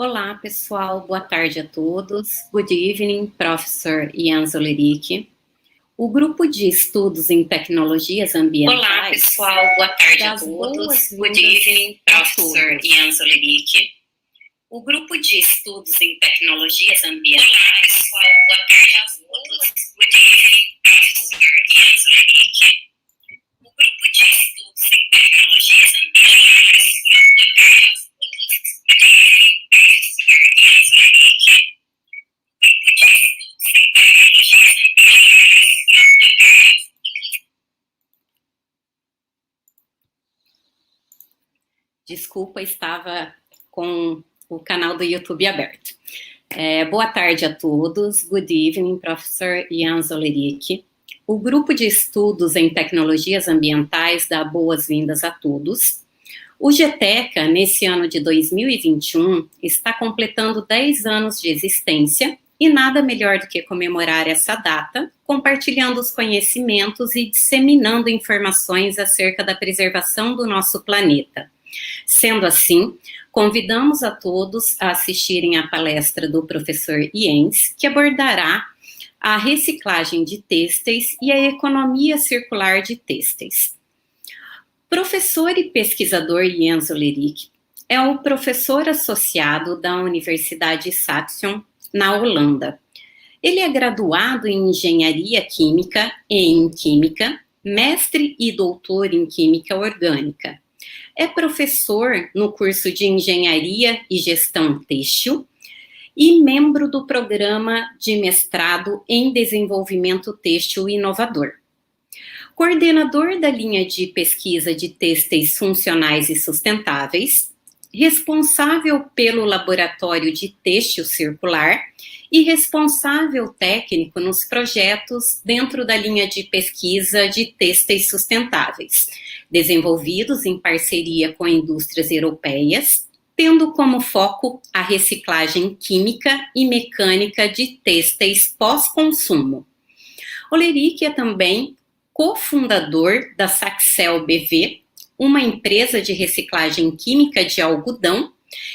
Olá, pessoal. Boa tarde a todos. Good evening, Professor Oelerich. O grupo de estudos em tecnologias ambientais... Olá, pessoal. Boa tarde a todos. Good evening, Professor Oelerich. O grupo de estudos em tecnologias ambientais... Olá, pessoal. Boa tarde a todos. Good evening, Professor Oelerich. O grupo de estudos em tecnologias ambientais... Boa tarde a todos. Good evening, Professor Oelerich. Desculpa, estava com o canal do YouTube aberto. Boa tarde a todos. Good evening, Professor Oelerich. O grupo de estudos em tecnologias ambientais dá boas-vindas a todos. O GTECA, nesse ano de 2021, está completando 10 anos de existência e nada melhor do que comemorar essa data, compartilhando os conhecimentos e disseminando informações acerca da preservação do nosso planeta. Sendo assim, convidamos a todos a assistirem à palestra do professor Jens, que abordará a reciclagem de têxteis e a economia circular de têxteis. Professor e pesquisador Jens Oelerich é o professor associado da Universidade Saxion, na Holanda. Ele é graduado em Engenharia Química e em Química, mestre e doutor em Química Orgânica. É professor no curso de Engenharia e Gestão Têxtil e membro do programa de mestrado em Desenvolvimento Têxtil Inovador. Coordenador da linha de pesquisa de têxteis funcionais e sustentáveis, responsável pelo Laboratório de Têxtil Circular e responsável técnico nos projetos dentro da linha de pesquisa de têxteis sustentáveis, desenvolvidos em parceria com indústrias europeias, tendo como foco a reciclagem química e mecânica de têxteis pós-consumo. Oelerich é também cofundador da Saxion BV, uma empresa de reciclagem química de algodão,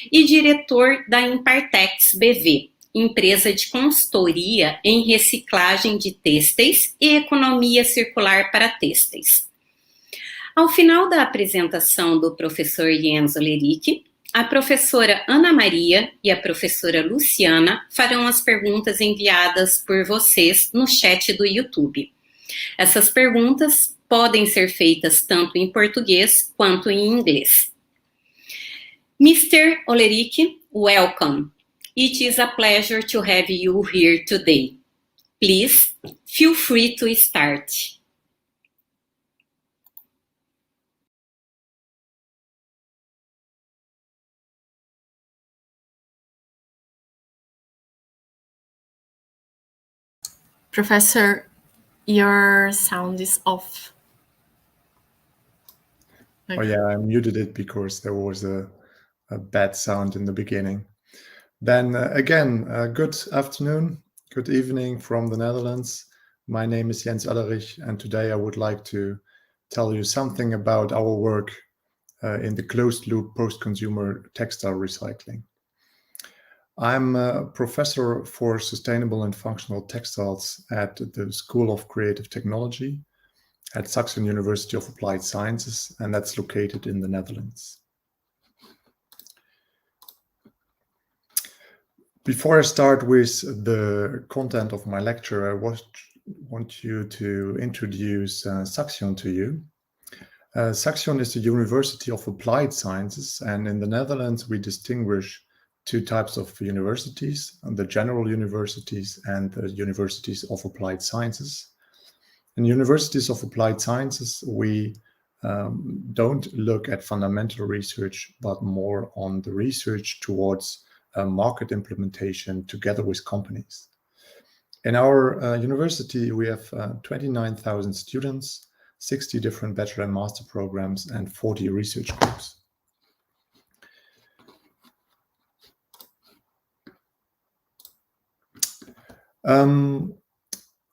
e diretor da Impartex BV, empresa de consultoria em reciclagem de têxteis e economia circular para têxteis. Ao final da apresentação do professor Jens Oelerich, a professora Ana Maria e a professora Luciana farão as perguntas enviadas por vocês no chat do YouTube. Essas perguntas podem ser feitas tanto em português quanto em inglês. Mr. Oelerich, welcome. It is a pleasure to have you here today. Please, feel free to start. Professor, your sound is off. Okay. Oh yeah, I muted it because there was a bad sound in the beginning. Then again, good afternoon, good evening from the Netherlands. My name is Jens Oelerich, and today I would like to tell you something about our work in the closed-loop post-consumer textile recycling. I'm a professor for sustainable and functional textiles at the School of Creative Technology at Saxion University of Applied Sciences, and that's located in the Netherlands. Before I start with the content of my lecture, I want you to introduce Saxion to you. Saxion is a University of Applied Sciences, and in the Netherlands we distinguish two types of universities, the general universities and the universities of applied sciences. In universities of applied sciences, we don't look at fundamental research, but more on the research towards market implementation together with companies. In our university, we have 29,000 students, 60 different bachelor and master programs, and 40 research groups.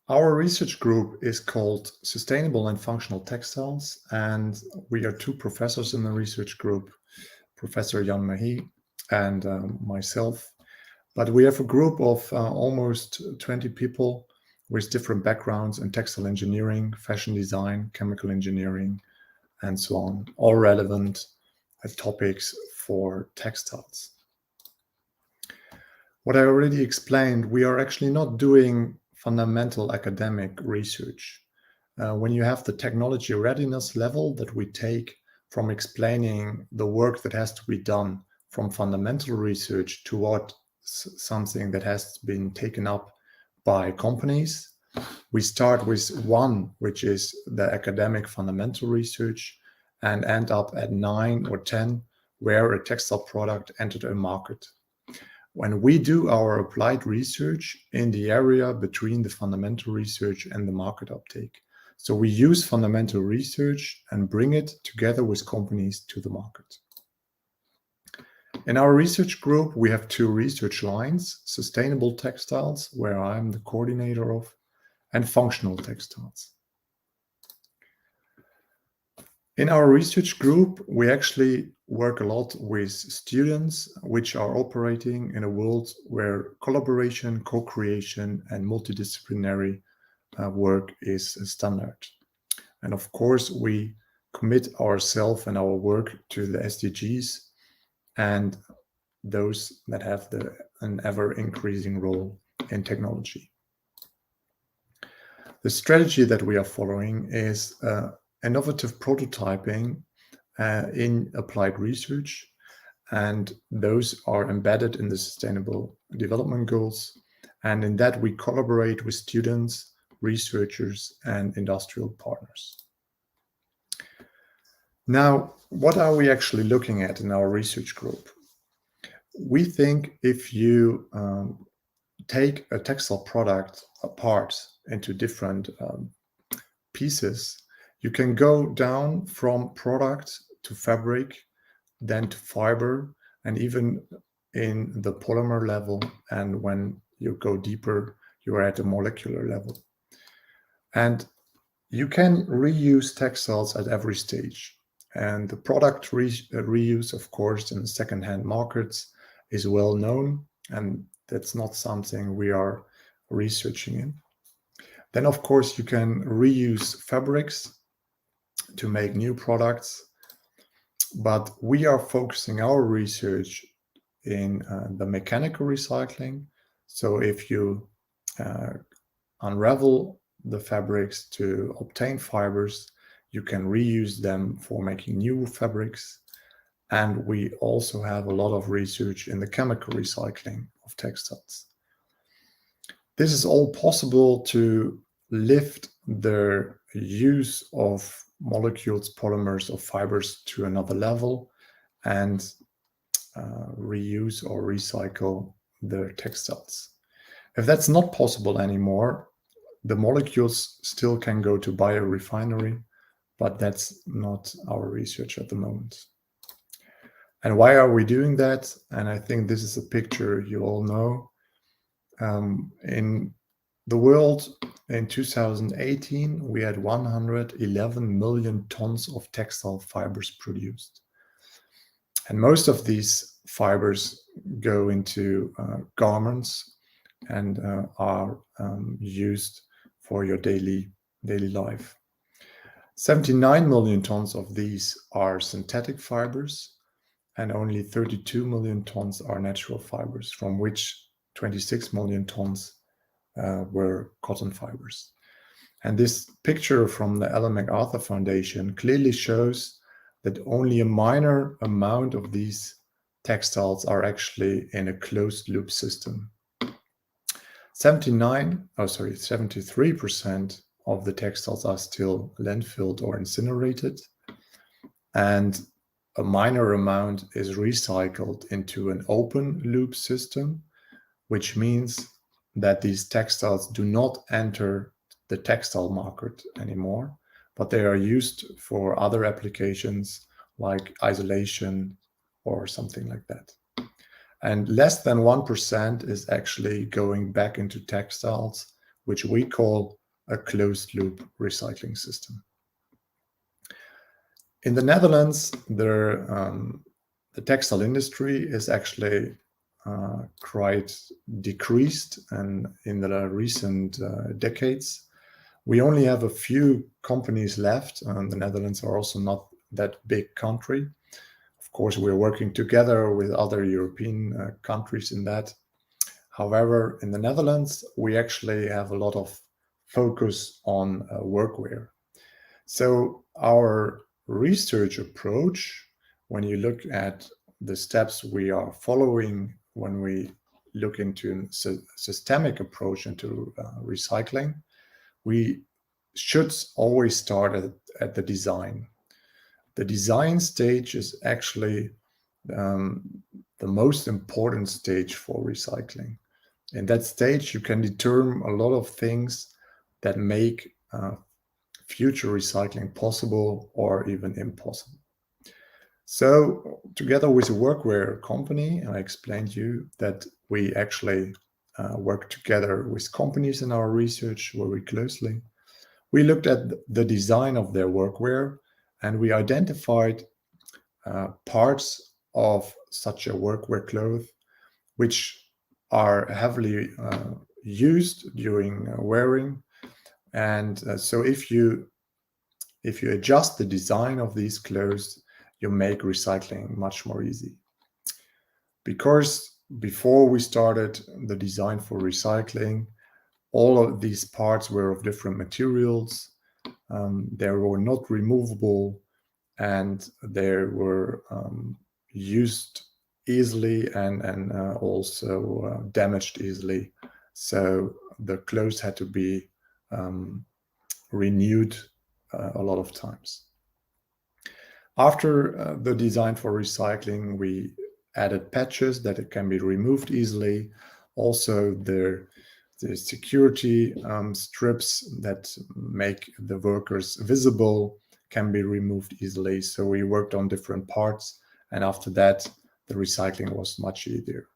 Our research group is called Sustainable and Functional Textiles, and we are two professors in the research group, Professor Jan Mahi and myself. But we have a group of almost 20 people with different backgrounds in textile engineering, fashion design, chemical engineering, and so on, all relevant topics for textiles. What I already explained, we are actually not doing fundamental academic research. When you have the technology readiness level that we take from explaining the work that has to be done from fundamental research toward something that has been taken up by companies, we start with one, which is the academic fundamental research, and end up at 9 or 10, where a textile product entered a market. When we do our applied research in the area between the fundamental research and the market uptake. So we use fundamental research and bring it together with companies to the market. In our research group, we have 2 research lines: sustainable textiles, where I'm the coordinator of, and functional textiles. In our research group, we actually work a lot with students which are operating in a world where collaboration, co-creation, and multidisciplinary work is standard. And of course, we commit ourselves and our work to the SDGs and those that have an ever-increasing role in technology. The strategy that we are following is innovative prototyping in applied research, and those are embedded in the Sustainable Development Goals. And in that, we collaborate with students, researchers, and industrial partners. Now, what are we actually looking at in our research group? We think if you take a textile product apart into different pieces, you can go down from product to fabric, then to fiber, and even in the polymer level. And when you go deeper, you are at a molecular level. And you can reuse textiles at every stage. And the product reuse, of course, in second-hand markets is well known, and that's not something we are researching in. Then, of course, you can reuse fabrics to make new products, but we are focusing our research in the mechanical recycling. So if you unravel the fabrics to obtain fibers, you can reuse them for making new fabrics. And we also have a lot of research in the chemical recycling of textiles. This is all possible to lift the use of molecules, polymers, or fibers to another level and reuse or recycle the textiles. If that's not possible anymore, the molecules still can go to biorefinery, but that's not our research at the moment. And why are we doing that? And I think this is a picture you all know. In the world in 2018, we had 111 million tons of textile fibers produced. And most of these fibers go into garments and are used for your daily life. 79 million tons of these are synthetic fibers, and only 32 million tons are natural fibers, from which 26 million tons were cotton fibers. And this picture from the Ellen MacArthur Foundation clearly shows that only a minor amount of these textiles are actually in a closed loop system. 73% of the textiles are still landfilled or incinerated, and a minor amount is recycled into an open loop system, which means that these textiles do not enter the textile market anymore, but they are used for other applications like isolation or something like that. And less than 1% is actually going back into textiles, which we call a closed loop recycling system. In the Netherlands, there the textile industry is actually quite decreased, and in the recent decades, we only have a few companies left. The Netherlands are also not that big country. Of course, we're working together with other European countries in that. However, in the Netherlands, we actually have a lot of focus on workwear. So our research approach, when you look at the steps we are following when we look into a systemic approach into recycling, we should always start at the design. The design stage is actually the most important stage for recycling. In that stage, you can determine a lot of things that make future recycling possible or even impossible. So together with a workwear company, I explained to you that we actually work together with companies in our research very closely. We looked at the design of their workwear, and we identified parts of such a workwear cloth which are heavily used during wearing. And so if you adjust the design of these clothes, you make recycling much more easy. Because before we started the design for recycling, all of these parts were of different materials. They were not removable, and they were used easily and also damaged easily. So the clothes had to be renewed a lot of times. After the design for recycling, we added patches that it can be removed easily. Also, the security strips that make the workers visible can be removed easily. So we worked on different parts, and after that, the recycling was much easier.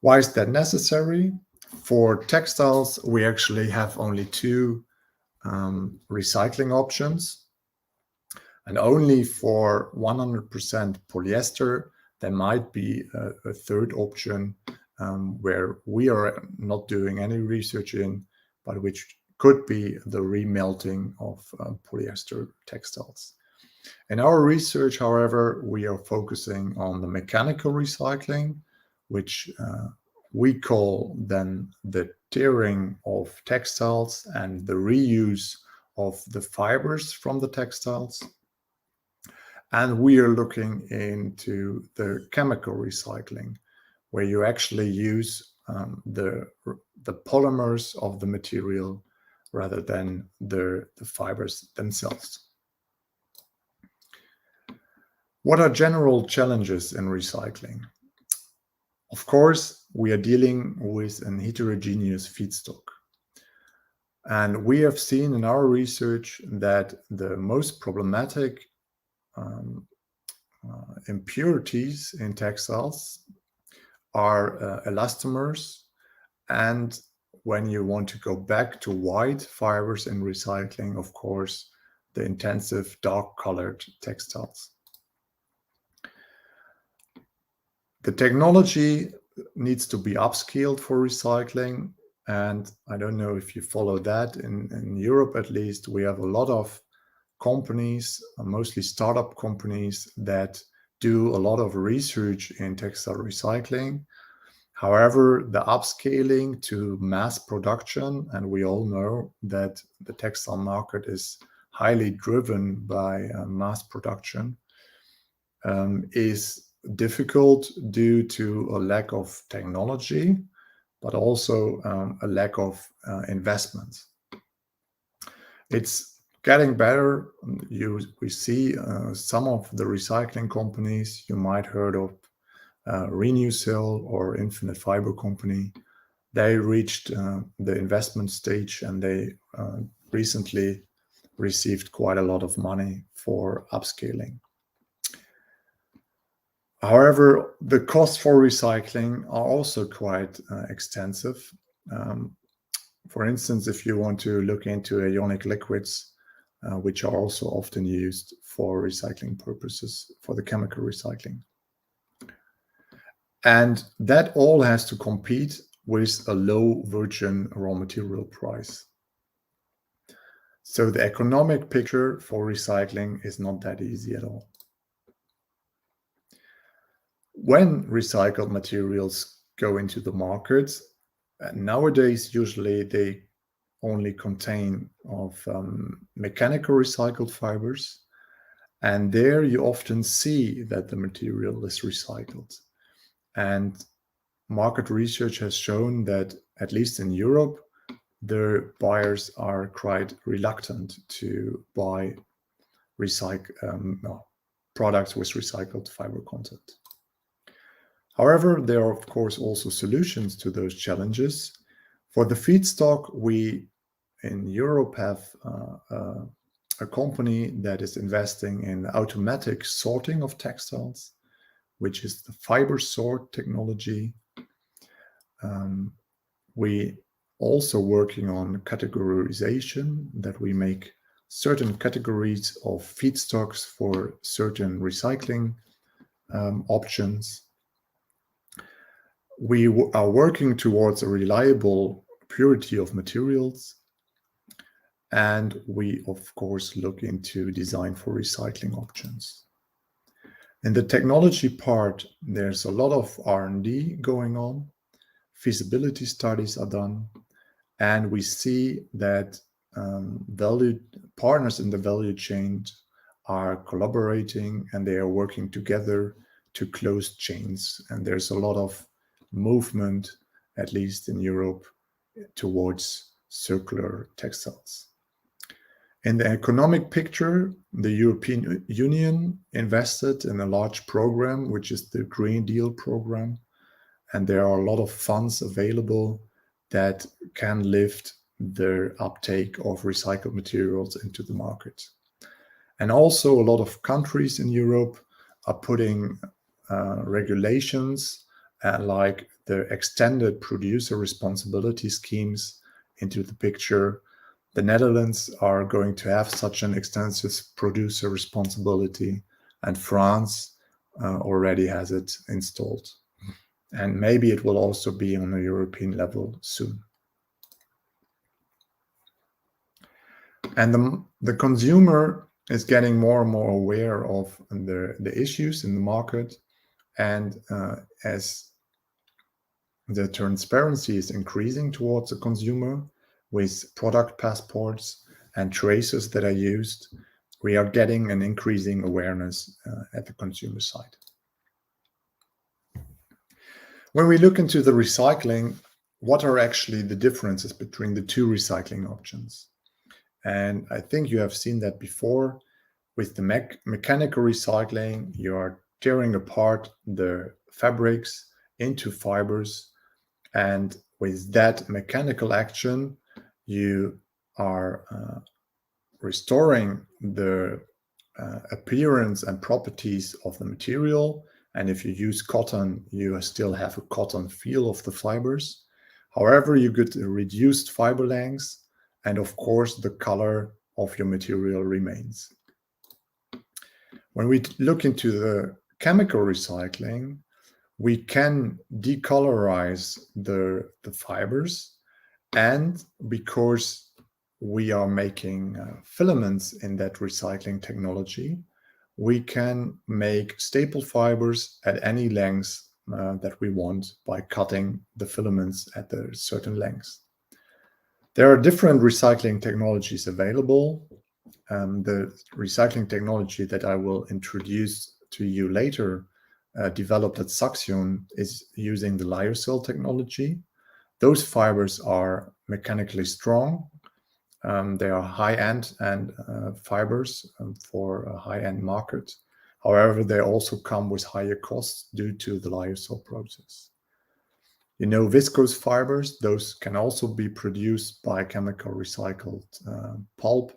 Why is that necessary? For textiles, we actually have only two recycling options, and only for 100% polyester, there might be a third option where we are not doing any research in, but which could be the remelting of polyester textiles. In our research, however, we are focusing on the mechanical recycling, which we call then the tearing of textiles and the reuse of the fibers from the textiles. And we are looking into the chemical recycling, where you actually use the polymers of the material rather than the fibers themselves. What are general challenges in recycling? Of course, we are dealing with an heterogeneous feedstock. And we have seen in our research that the most problematic impurities in textiles are elastomers, and when you want to go back to white fibers in recycling, of course, the intensive dark colored textiles. The technology needs to be upscaled for recycling, and I don't know if you follow that. In Europe, at least, we have a lot of companies, mostly startup companies, that do a lot of research in textile recycling. However, the upscaling to mass production, and we all know that the textile market is highly driven by mass production, is difficult due to a lack of technology, but also a lack of investment. It's getting better. We see some of the recycling companies you might heard of, Renewcell or Infinite Fiber Company. They reached the investment stage, and they recently received quite a lot of money for upscaling. However, the costs for recycling are also quite extensive. For instance, if you want to look into ionic liquids, which are also often used for recycling purposes, for the chemical recycling. And that all has to compete with a low virgin raw material price. So the economic picture for recycling is not that easy at all. When recycled materials go into the market, nowadays usually they only contain of mechanical recycled fibers, and there you often see that the material is recycled. And market research has shown that, at least in Europe, the buyers are quite reluctant to buy products with recycled fiber content. However, there are of course also solutions to those challenges. For the feedstock, we in Europe have a company that is investing in automatic sorting of textiles, which is the fiber sort technology. We also working on categorization, that we make certain categories of feedstocks for certain recycling options. We are working towards a reliable purity of materials, and we of course look into design for recycling options. In the technology part, there's a lot of R&D going on, feasibility studies are done, and we see that partners in the value chain are collaborating and they are working together to close chains. And there's a lot of movement, at least in Europe, towards circular textiles. In the economic picture, the European Union invested in a large program, which is the Green Deal program. And there are a lot of funds available that can lift the uptake of recycled materials into the market. And also a lot of countries in Europe are putting regulations like the extended producer responsibility schemes into the picture. The Netherlands are going to have such an extensive producer responsibility, and France already has it installed. And maybe it will also be on a European level soon. And the consumer is getting more and more aware of the issues in the market. And as the transparency is increasing towards the consumer with product passports and traces that are used, we are getting an increasing awareness at the consumer side. When we look into the recycling, what are actually the differences between the two recycling options? And I think you have seen that before. With the mechanical recycling, you are tearing apart the fabrics into fibers. And with that mechanical action, you are restoring the appearance and properties of the material. And if you use cotton, you still have a cotton feel of the fibers. However, you get a reduced fiber length, and of course, the color of your material remains. When we look into the chemical recycling, we can decolorize the fibers, and because we are making filaments in that recycling technology, we can make staple fibers at any length that we want by cutting the filaments at a certain length. There are different recycling technologies available. The recycling technology that I will introduce to you later, developed at Saxion, is using the lyocell technology. Those fibers are mechanically strong. They are high-end and fibers for a high-end market. However, they also come with higher costs due to the lyocell process. You know, viscose fibers, those can also be produced by chemical recycled pulp.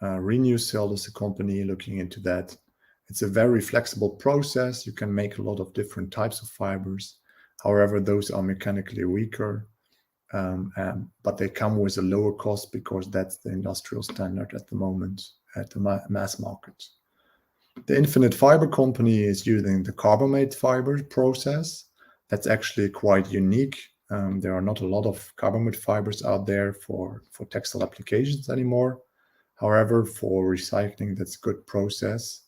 Renewcell is a company looking into that. It's a very flexible process. You can make a lot of different types of fibers. However, those are mechanically weaker, but they come with a lower cost because that's the industrial standard at the moment at the mass market. The Infinite Fiber company is using the carbamate fiber process, That's actually quite unique. There are not a lot of carbon wood fibers out there for textile applications anymore. However, for recycling, that's a good process.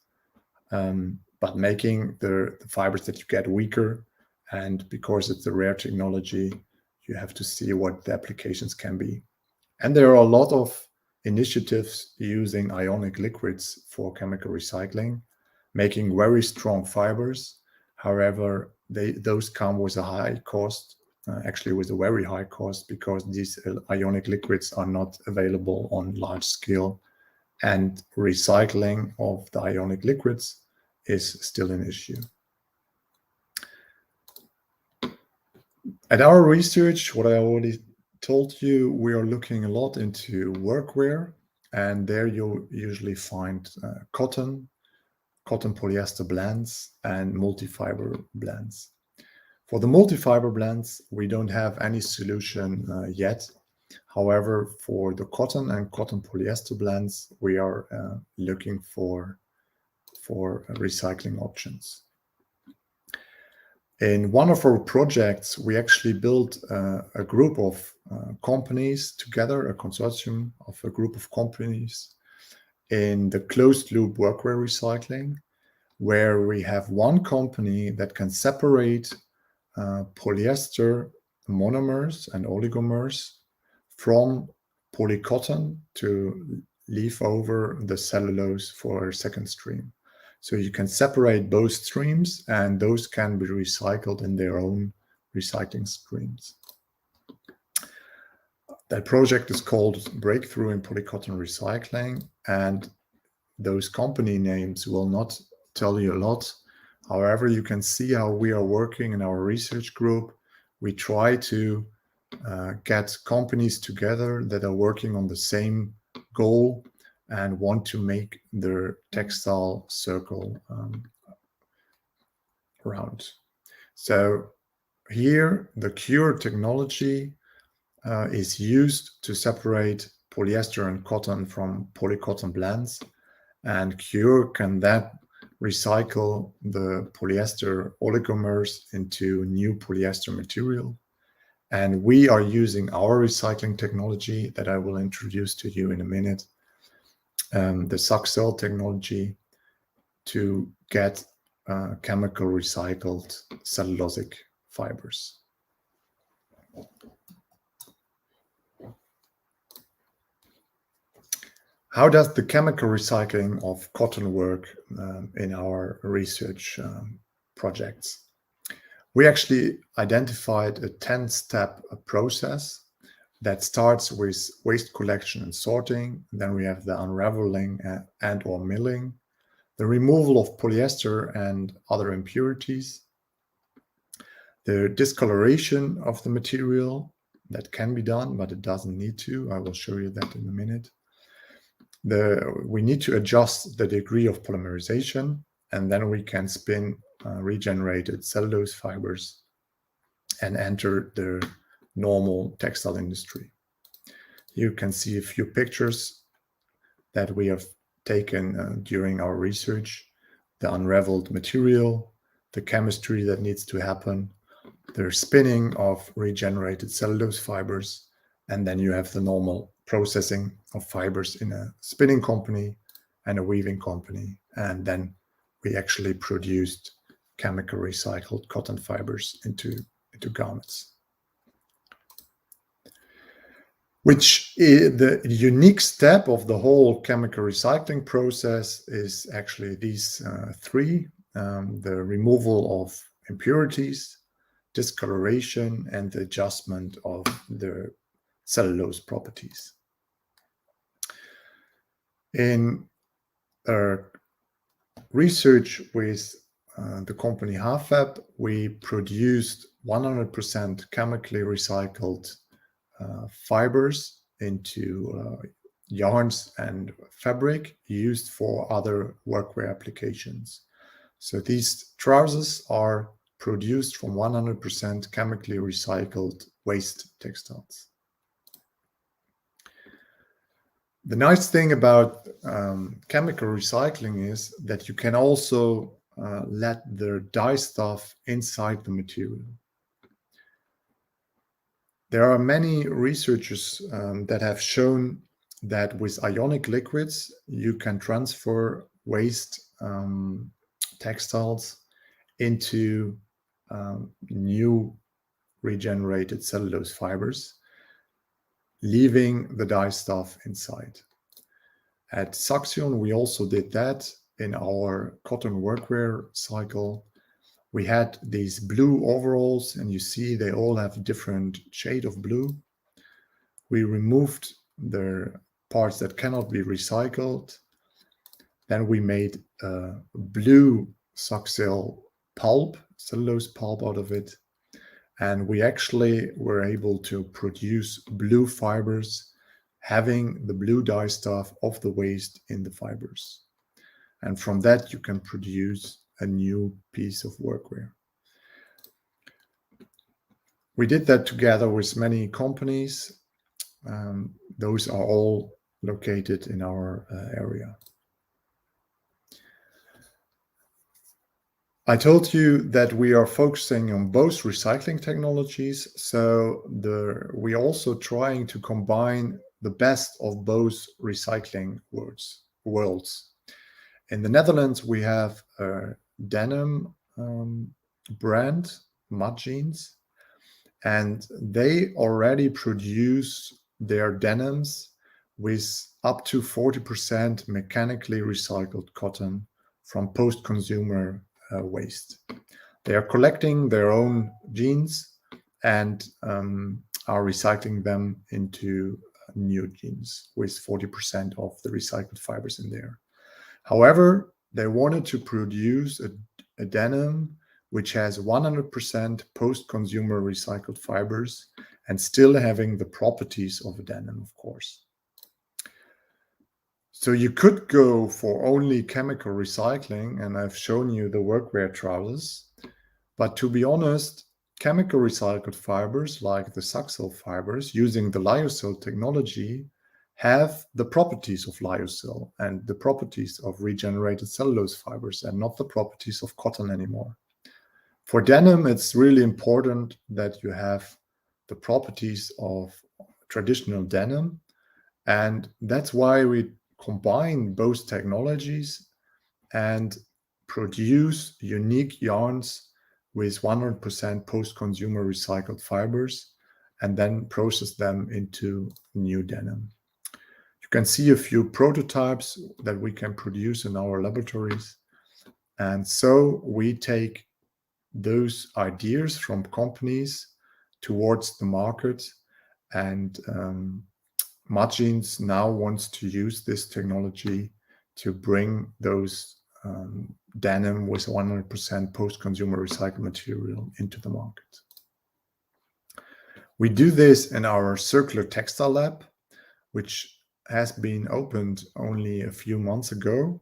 But making the fibers that you get weaker, and because it's a rare technology, you have to see what the applications can be. And there are a lot of initiatives using ionic liquids for chemical recycling, making very strong fibers. However, those come with a high cost, actually with a very high cost, because these ionic liquids are not available on large scale, and recycling of the ionic liquids is still an issue. At our research, what I already told you, we are looking a lot into workwear, and there you'll usually find cotton polyester blends, and multi-fiber blends. For the multi-fiber blends, we don't have any solution yet. However, for the cotton and cotton polyester blends, we are looking for recycling options. In one of our projects, we actually built a group of companies together, a consortium of a group of companies in the closed loop workwear recycling, where we have one company that can separate polyester monomers and oligomers from polycotton to leave over the cellulose for a second stream. So you can separate both streams, and those can be recycled in their own recycling streams. That project is called Breakthrough in Polycotton Recycling, and those company names will not tell you a lot. However, you can see how we are working in our research group. We try to get companies together that are working on the same goal and want to make their textile circle round. So here, the Cure technology is used to separate polyester and cotton from polycotton blends, and Cure can then recycle the polyester oligomers into new polyester material. And we are using our recycling technology that I will introduce to you in a minute, the Saxion technology, to get chemical recycled cellulosic fibers. How does the chemical recycling of cotton work in our research projects? We actually identified a 10-step process that starts with waste collection and sorting. Then we have the unraveling and or milling, the removal of polyester and other impurities, the discoloration of the material. That can be done, but it doesn't need to. I will show you that in a minute. We need to adjust the degree of polymerization, and then we can spin regenerated cellulose fibers and enter the normal textile industry. You can see a few pictures that we have taken during our research: the unraveled material, the chemistry that needs to happen, the spinning of regenerated cellulose fibers, and then you have the normal processing of fibers in a spinning company and a weaving company. And then we actually produced chemical recycled cotton fibers into garments. Which is the unique step of the whole chemical recycling process is actually these three: the removal of impurities, discoloration, and the adjustment of the cellulose properties. In research with the company HAFAB, we produced 100% chemically recycled fibers into yarns and fabric used for other workwear applications. So these trousers are produced from 100% chemically recycled waste textiles. The nice thing about chemical recycling is that you can also let the dye stuff inside the material. There are many researchers that have shown that with ionic liquids, you can transfer waste textiles into new regenerated cellulose fibers, leaving the dye stuff inside. At Saxion, we also did that in our cotton workwear cycle. We had these blue overalls, and you see they all have different shade of blue. We removed the parts that cannot be recycled. Then we made blue Saxil pulp, cellulose pulp out of it. And we actually were able to produce blue fibers, having the blue dye stuff of the waste in the fibers. And from that, you can produce a new piece of workwear. We did that together with many companies. Those are all located in our area. I told you that we are focusing on both recycling technologies, so we're also trying to combine the best of both recycling worlds. In the Netherlands, we have a denim brand, Mud Jeans, and they already produce their denims with up to 40% mechanically recycled cotton from post-consumer waste. They are collecting their own jeans and are recycling them into new jeans with 40% of the recycled fibers in there. However, they wanted to produce a denim which has 100% post-consumer recycled fibers and still having the properties of a denim, of course. So you could go for only chemical recycling, and I've shown you the workwear trousers. But to be honest, chemical recycled fibers like the Saxil fibers using the lyocell technology have the properties of lyocell and the properties of regenerated cellulose fibers and not the properties of cotton anymore. For denim, it's really important that you have the properties of traditional denim, and that's why we combine both technologies and produce unique yarns with 100% post-consumer recycled fibers and then process them into new denim. You can see a few prototypes that we can produce in our laboratories. And so we take those ideas from companies towards the market, and Mud Jeans now wants to use this technology to bring those denim with 100% post-consumer recycled material into the market. We do this in our circular textile lab, which has been opened only a few months ago.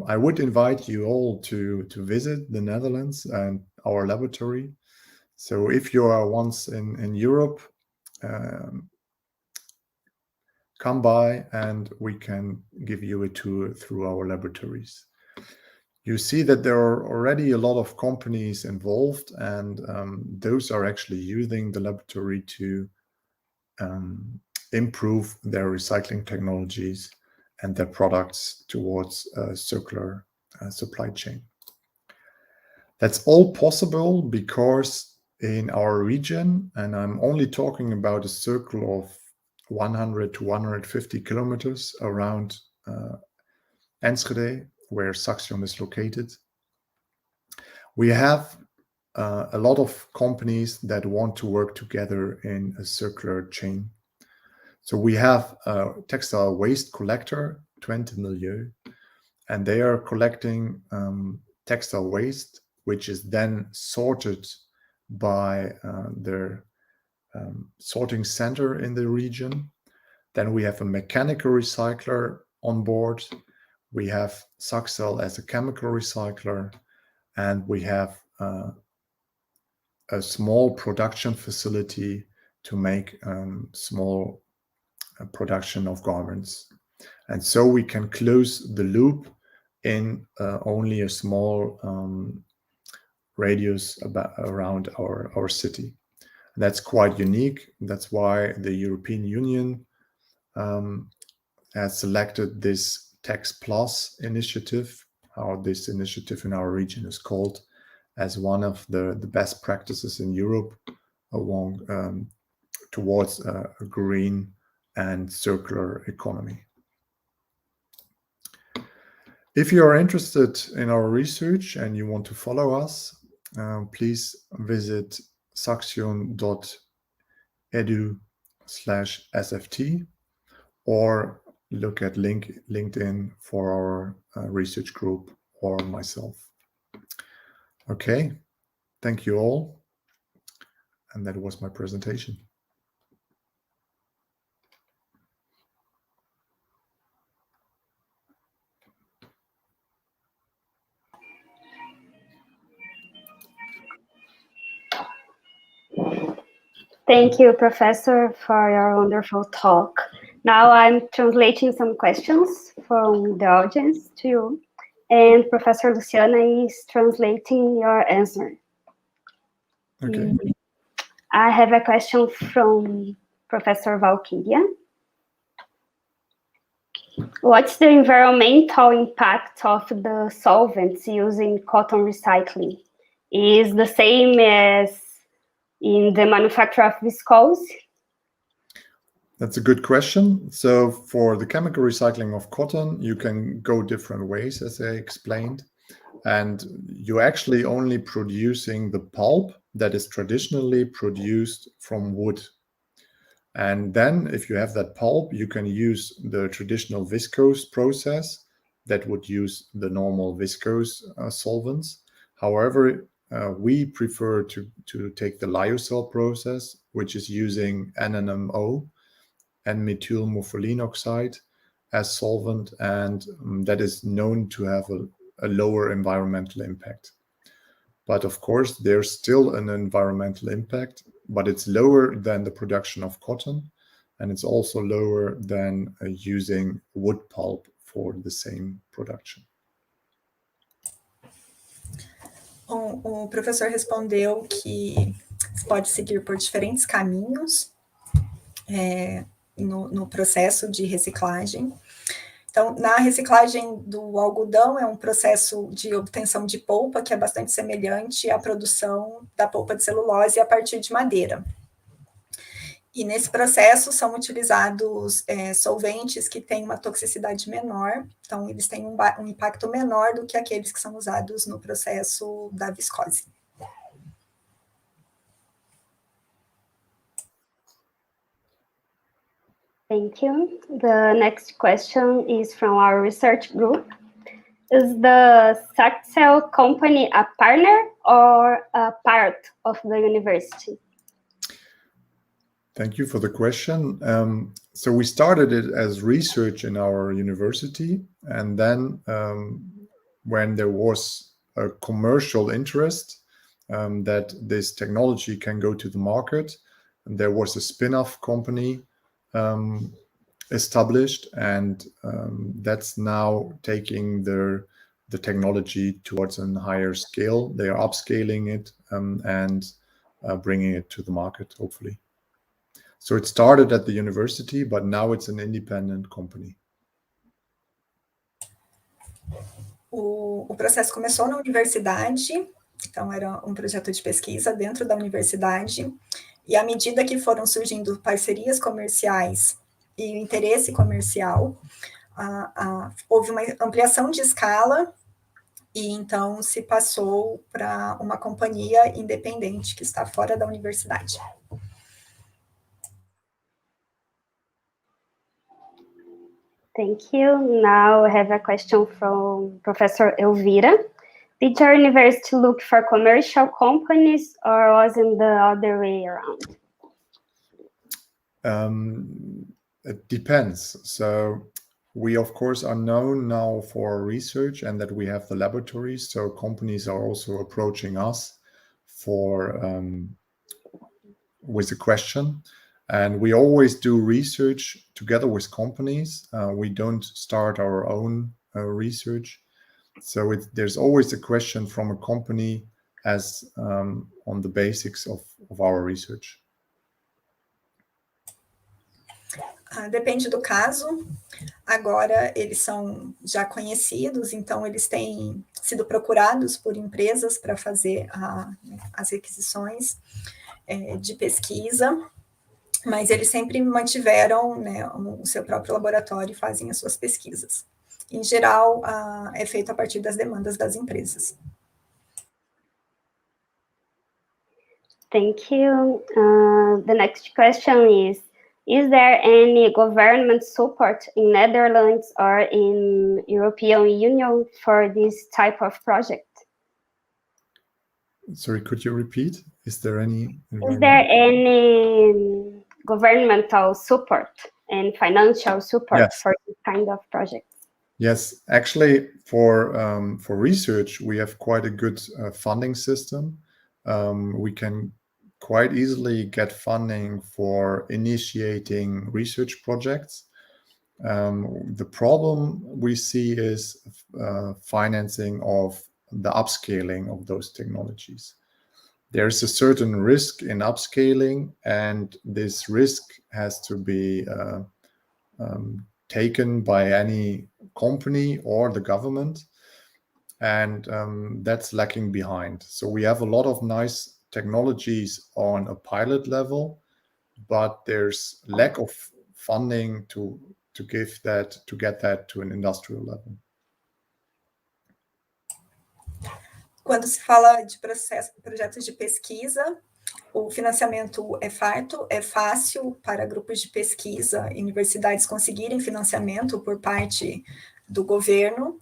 I would invite you all to visit the Netherlands and our laboratory. So if you are once in Europe, come by and we can give you a tour through our laboratories. You see that there are already a lot of companies involved, and those are actually using the laboratory to improve their recycling technologies and their products towards a circular supply chain. That's all possible because in our region, and I'm only talking about a circle of 100 to 150 kilometers around Enschede, where Saxion is located, we have a lot of companies that want to work together in a circular chain. So we have a textile waste collector, 20 Milieu, and they are collecting textile waste, which is then sorted by their sorting center in the region. Then we have a mechanical recycler on board. We have Saxil as a chemical recycler, and we have a small production facility to make small production of garments. And so we can close the loop in only a small radius around our city. That's quite unique. That's why the European Union has selected this Tax Plus initiative, how this initiative in our region is called, as one of the best practices in Europe along towards a green and circular economy. If you are interested in our research and you want to follow us, please visit saxion.edu/sft or look at LinkedIn for our research group or myself. Okay, thank you all. And that was my presentation. Thank you, Professor, for your wonderful talk. Now I'm translating some questions from the audience to you, and Professor Luciana is translating your answer. Okay. I have a question from Professor Valkyria. What's the environmental impact of the solvents used in cotton recycling? Is the same as in the manufacture of viscose? That's a good question. So for the chemical recycling of cotton, you can go different ways, as I explained. And you're actually only producing the pulp that is traditionally produced from wood. And then if you have that pulp, you can use the traditional viscose process that would use the normal viscose solvents. However, we prefer to take the lyocell process, which is using NMO, N-methyl methylene oxide, as solvent, and that is known to have a lower environmental impact. But of course, there's still an environmental impact, but it's lower than the production of cotton, and it's also lower than using wood pulp for the same production. Bom, o professor respondeu que pode seguir por diferentes caminhos no processo de reciclagem. Então, na reciclagem do algodão, é um processo de obtenção de polpa que é bastante semelhante à produção da polpa de celulose a partir de madeira. E nesse processo são utilizados solventes que têm uma toxicidade menor, então eles têm um impacto menor do que aqueles que são usados no processo da viscose. Thank you. The next question is from our research group. Is the Saxion company a partner or a part of the university? Thank you for the question. So we started it as research in our university, and then when there was a commercial interest that this technology can go to the market, and there was a spin-off company established, and that's now taking the technology towards a higher scale. They are upscaling it and bringing it to the market, hopefully. So it started at the university, but now it's an independent company. O processo começou na universidade, então era um projeto de pesquisa dentro da universidade, e à medida que foram surgindo parcerias comerciais e o interesse comercial, houve uma ampliação de escala, e então se passou para uma companhia independente que está fora da universidade. Thank you. Now I have a question from Professor Elvira. Did your university look for commercial companies or was it the other way around? It depends. So we, of course, are known now for research and that we have the laboratories. So companies are also approaching us for with a question. And we always do research together with companies. We don't start our own research. So there's always a question from a company as on the basics of our research. Depende do caso. Agora, eles são já conhecidos, então eles têm sido procurados por empresas para fazer as requisições de pesquisa, mas eles sempre mantiveram, né, o seu próprio laboratório e fazem as suas pesquisas. Em geral, é feito a partir das demandas das empresas. Thank you. The next question is there any government support in Netherlands or in European Union for this type of project? Sorry, could you repeat? Is there any governmental support and financial support for this kind of projects? Yes, actually, for research, we have quite a good funding system. We can quite easily get funding for initiating research projects. The problem we see is financing of the upscaling of those technologies. There's a certain risk in upscaling, and this risk has to be taken by any company or the government, and that's lacking behind. So we have a lot of nice technologies on a pilot level, but there's lack of funding to get that to an industrial level. Quando se fala de projetos de pesquisa, o financiamento é farto, é fácil para grupos de pesquisa e universidades conseguirem financiamento por parte do governo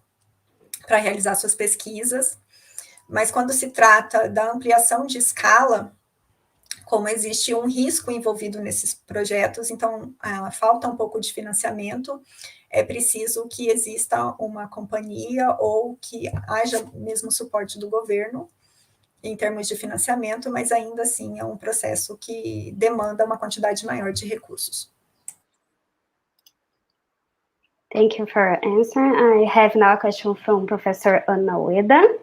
para realizar suas pesquisas, mas quando se trata da ampliação de escala, como existe um risco envolvido nesses projetos, então falta um pouco de financiamento, é preciso que exista uma companhia ou que haja mesmo suporte do governo em termos de financiamento, mas ainda assim é um processo que demanda uma quantidade maior de recursos. Thank you for your answer. I have now a question from Professor Ana Ueda.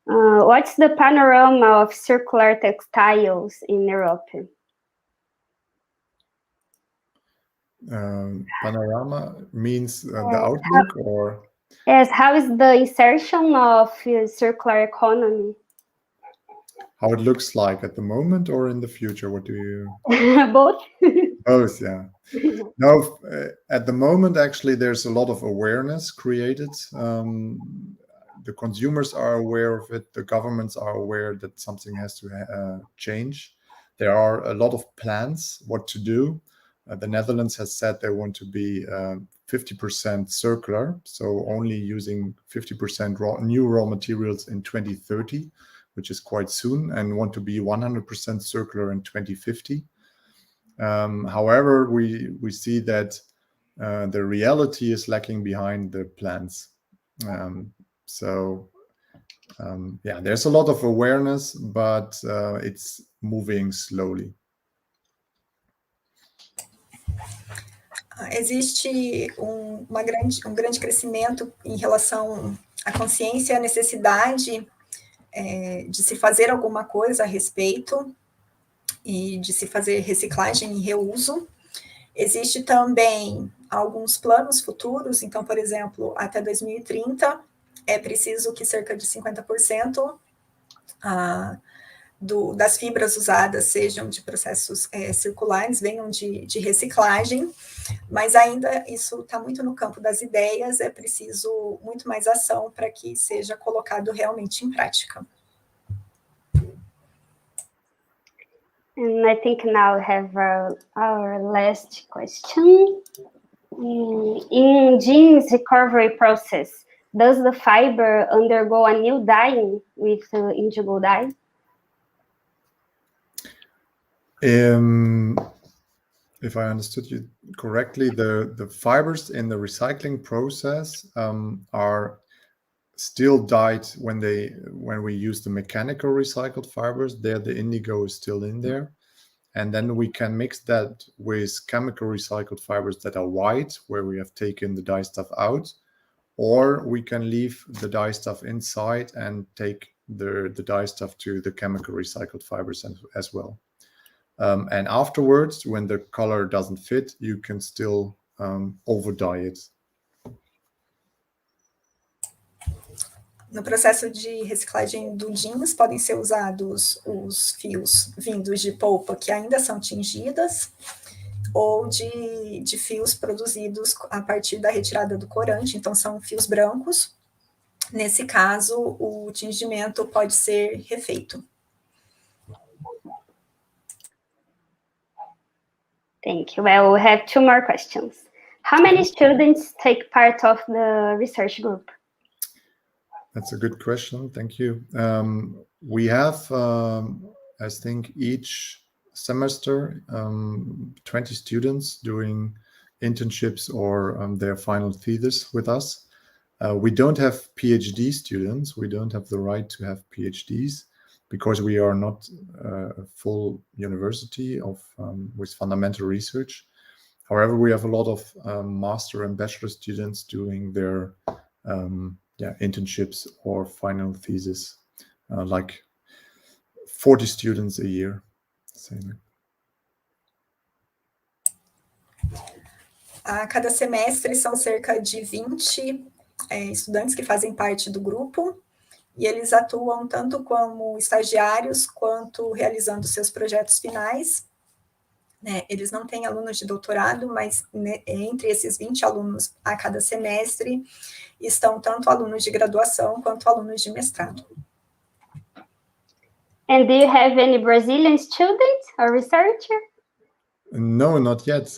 What's the panorama of circular textiles in Europe? Panorama means the outlook, or? Yes, how is the insertion of circular economy? How it looks like at the moment or in the future? What do you? Both. Both, yeah. No, at the moment, actually, there's a lot of awareness created. The consumers are aware of it. The governments are aware that something has to change. There are a lot of plans what to do. The Netherlands has said they want to be 50% circular, so only using 50% new raw materials in 2030, which is quite soon, and want to be 100% circular in 2050. However, we see that the reality is lacking behind the plans. Yeah, there's a lot of awareness, but it's moving slowly. Existe um grande crescimento em relação à consciência e à necessidade de se fazer alguma coisa a respeito e de se fazer reciclagem e reuso. Existe também alguns planos futuros, então, por exemplo, até 2030, é preciso que cerca de 50% das fibras usadas sejam de processos circulares, venham de reciclagem, mas ainda isso está muito no campo das ideias, é preciso muito mais ação para que seja colocado realmente em prática. And I think now we have our last question. In jeans recovery process, does the fiber undergo a new dyeing with indigo dye? If I understood you correctly, the fibers in the recycling process are still dyed when we use the mechanical recycled fibers. There, the indigo is still in there, and then we can mix that with chemical recycled fibers that are white, where we have taken the dye stuff out, or we can leave the dye stuff inside and take the dye stuff to the chemical recycled fibers as well. And afterwards, when the color doesn't fit, you can still over-dye it. No processo de reciclagem do jeans, podem ser usados os fios vindos de polpa que ainda são tingidas, ou de fios produzidos a partir da retirada do corante, então são fios brancos. Nesse caso, o tingimento pode ser refeito. Thank you. Well, we have 2 more questions. How many students take part of the research group? That's a good question. Thank you. We have, I think, each semester 20 students doing internships or their final thesis with us. We don't have PhD students. We don't have the right to have PhDs because we are not a full university with fundamental research. However, we have a lot of master and bachelor students doing their internships or final thesis, like 40 students a year. A cada semestre são cerca de 20 estudantes que fazem parte do grupo, e eles atuam tanto como estagiários quanto realizando seus projetos finais. Eles não têm alunos de doutorado, mas entre esses 20 alunos a cada semestre estão tanto alunos de graduação quanto alunos de mestrado. And do you have any Brazilian student or researcher? No, not yet.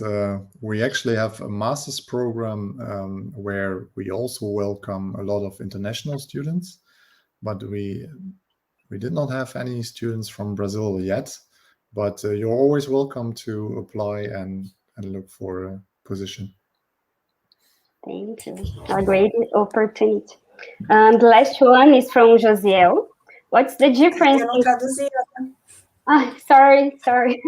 We actually have a master's program where we also welcome a lot of international students, but we did not have any students from Brazil yet. But you're always welcome to apply and look for a position. Thank you. A great opportunity. And the last one is from Josiel. What's the difference? Eu não traduzi. Sorry.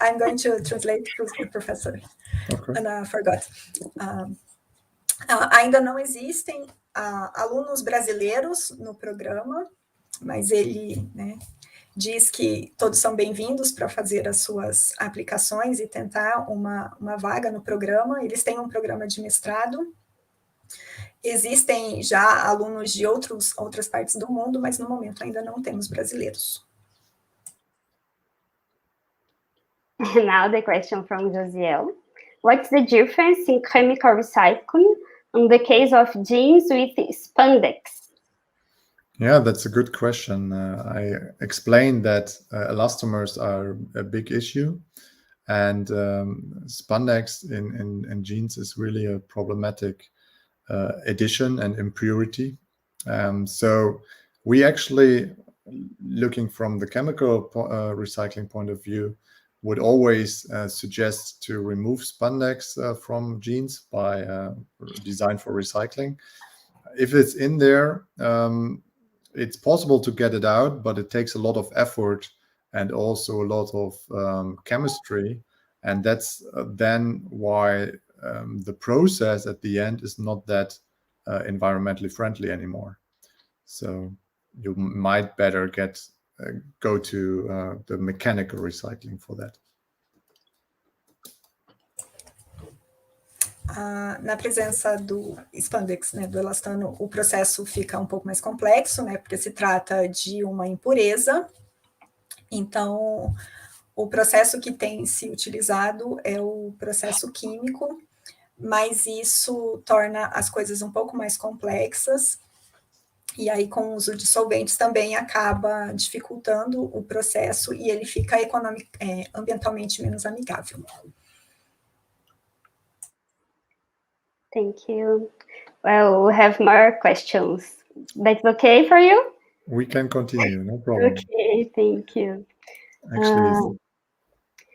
I'm going to translate for the professor. Okay. And I forgot. Ainda não existem alunos brasileiros no programa, mas ele diz que todos são bem-vindos para fazer as suas aplicações e tentar uma vaga no programa. Eles têm um programa de mestrado. Existem já alunos de outras partes do mundo, mas no momento ainda não temos brasileiros. Now the question from Josiel. What's the difference in chemical recycling in the case of jeans with spandex? Yeah, that's a good question. I explained that elastomers are a big issue, and spandex in jeans is really a problematic addition and impurity. So we actually, looking from the chemical recycling point of view, would always suggest to remove spandex from jeans by design for recycling. If it's in there, it's possible to get it out, but it takes a lot of effort and also a lot of chemistry. And that's then why the process at the end is not that environmentally friendly anymore. So you might better go to the mechanical recycling for that. Na presença do spandex, do elastano, o processo fica um pouco mais complexo, porque se trata de uma impureza. Então, o processo que tem se utilizado é o processo químico, mas isso torna as coisas um pouco mais complexas. E aí, com o uso de solventes, também acaba dificultando o processo e ele fica ambientalmente menos amigável. Thank you. Well, we have more questions. That's okay for you? We can continue, no problem. Okay, thank you. Actually,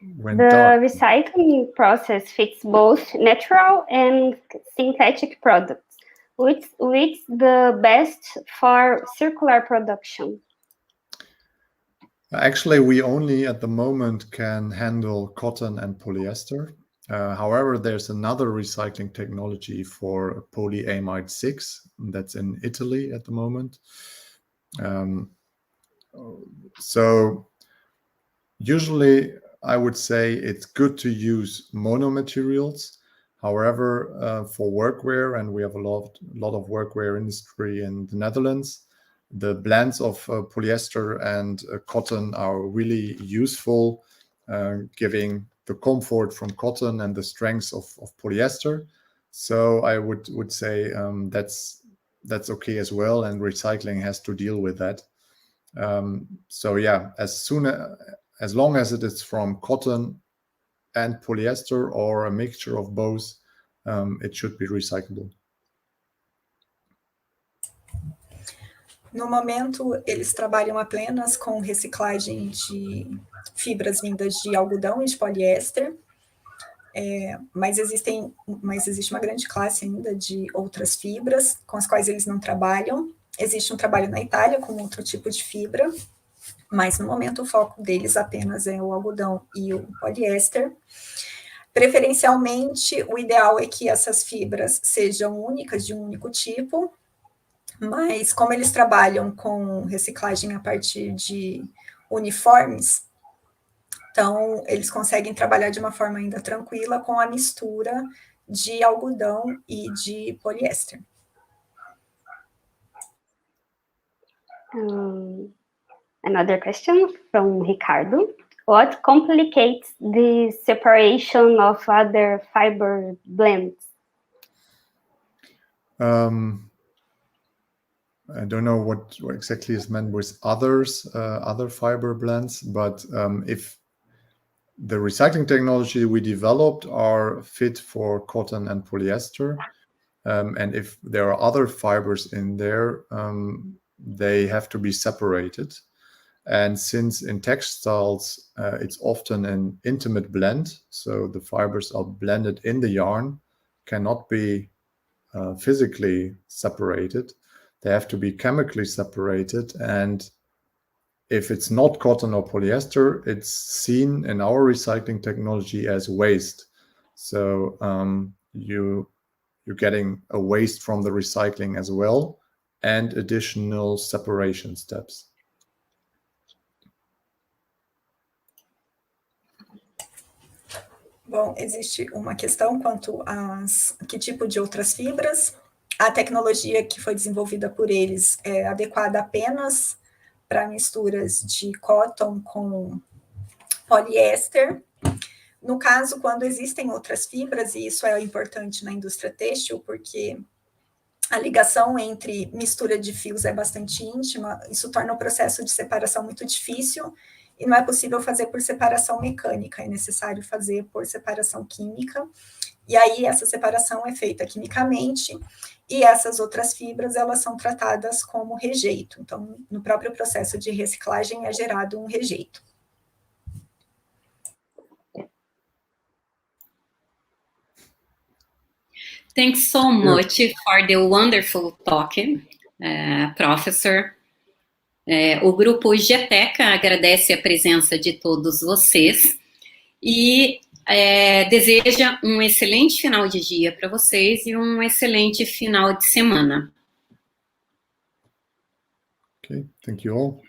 the recycling process fits both natural and synthetic products. Which the best for circular production? Actually, we only at the moment can handle cotton and polyester. However, there's another recycling technology for polyamide 6 that's in Italy at the moment. So Usually, I would say it's good to use monomaterials. However, for workwear, and we have a lot of workwear industry in the Netherlands, the blends of polyester and cotton are really useful, giving the comfort from cotton and the strength of polyester. So I would say that's okay as well, and recycling has to deal with that. So yeah, as long as it is from cotton and polyester or a mixture of both, it should be recyclable. No momento, eles trabalham apenas com reciclagem de fibras vindas de algodão e de poliéster, mas existe uma grande classe ainda de outras fibras com as quais eles não trabalham. Existe um trabalho na Itália com outro tipo de fibra, mas no momento o foco deles apenas é o algodão e o poliéster. Preferencialmente, o ideal é que essas fibras sejam únicas, de um único tipo, mas como eles trabalham com reciclagem a partir de uniformes, então eles conseguem trabalhar de uma forma ainda tranquila com a mistura de algodão e de poliéster. Another question from Ricardo. What complicates the separation of other fiber blends? I don't know what exactly is meant with other fiber blends, but if the recycling technology we developed are fit for cotton and polyester, and if there are other fibers in there, they have to be separated. And since in textiles, it's often an intimate blend, so the fibers are blended in the yarn, cannot be physically separated. They have to be chemically separated, and if it's not cotton or polyester, it's seen in our recycling technology as waste. So you're getting a waste from the recycling as well, and additional separation steps. Bom, existe uma questão quanto a que tipo de outras fibras. A tecnologia que foi desenvolvida por eles é adequada apenas para misturas de cotton com poliéster. No caso, quando existem outras fibras, e isso é importante na indústria têxtil, porque a ligação entre mistura de fios é bastante íntima, isso torna o processo de separação muito difícil, e não é possível fazer por separação mecânica, é necessário fazer por separação química, e aí essa separação é feita quimicamente, e essas outras fibras, elas são tratadas como rejeito. Então, no próprio processo de reciclagem é gerado um rejeito. Thanks so much for the wonderful talk, professor. O grupo GTECA agradece a presença de todos vocês e deseja um excelente final de dia para vocês e um excelente final de semana. Okay, thank you all.